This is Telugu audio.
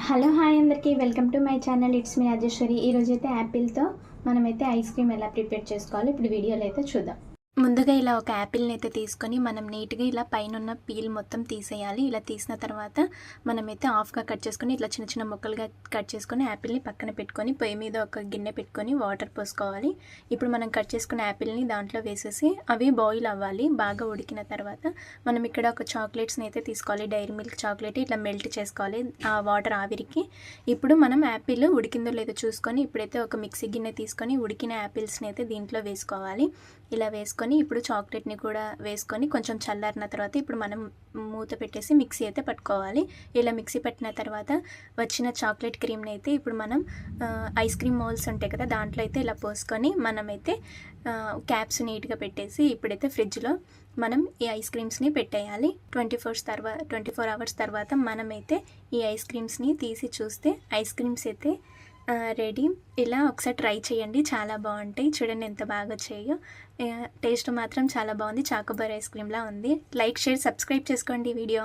హలో హాయ్ అందరికీ welcome to my channel. It's me Rajeshwari. ఈరోజైతే యాపిల్తో మనమైతే ఐస్ క్రీమ్ ఎలా ప్రిపేర్ చేసుకోవాలి ఇప్పుడు వీడియోలో అయితే చూద్దాం. ముందుగా ఇలా ఒక యాపిల్ని అయితే తీసుకొని మనం నీట్గా ఇలా పైన ఉన్న పీల్ మొత్తం తీసేయాలి. ఇలా తీసిన తర్వాత మనమైతే హాఫ్గా కట్ చేసుకొని ఇట్లా చిన్న చిన్న ముక్కలుగా కట్ చేసుకొని యాపిల్ని పక్కన పెట్టుకొని పొయ్యి మీద ఒక గిన్నె పెట్టుకొని వాటర్ పోసుకోవాలి. ఇప్పుడు మనం కట్ చేసుకున్న యాపిల్ని దాంట్లో వేసేసి అవి బాయిల్ అవ్వాలి. బాగా ఉడికిన తర్వాత మనం ఇక్కడ ఒక చాక్లెట్స్ని అయితే తీసుకోవాలి. డైరీ మిల్క్ చాక్లెట్ ఇట్లా మెల్ట్ చేసుకోవాలి ఆ వాటర్ ఆవిరికి. ఇప్పుడు మనం యాపిల్ ఉడికిందో లేదో చూసుకొని ఇప్పుడైతే ఒక మిక్సీ గిన్నె తీసుకొని ఉడికిన యాపిల్స్ని అయితే దీంట్లో వేసుకోవాలి. ఇలా వేసుకొని ఇప్పుడు చాక్లెట్ని కూడా వేసుకొని కొంచెం చల్లారిన తర్వాత ఇప్పుడు మనం మూత పెట్టేసి మిక్సీ అయితే పట్టుకోవాలి. ఇలా మిక్సీ పట్టిన తర్వాత వచ్చిన చాక్లెట్ క్రీమ్ని అయితే ఇప్పుడు మనం ఐస్ క్రీమ్ మౌల్స్ ఉంటాయి కదా దాంట్లో అయితే ఇలా పోసుకొని మనమైతే క్యాప్స్ నీట్గా పెట్టేసి ఇప్పుడైతే ఫ్రిడ్జ్లో మనం ఈ ఐస్ క్రీమ్స్ని పెట్టేయాలి. 24 అవర్స్ తర్వాత మనమైతే ఈ ఐస్ క్రీమ్స్ని తీసి చూస్తే ఐస్ క్రీమ్స్ అయితే రెడీ. ఇలా ఒకసారి ట్రై చేయండి, చాలా బాగుంటాయి. చూడండి ఎంత బాగా వచ్చాయో. టేస్ట్ మాత్రం చాలా బాగుంది. చాకోబార్ ఐస్ క్రీమ్లా ఉంది. లైక్, షేర్, సబ్స్క్రైబ్ చేసుకోండి వీడియో.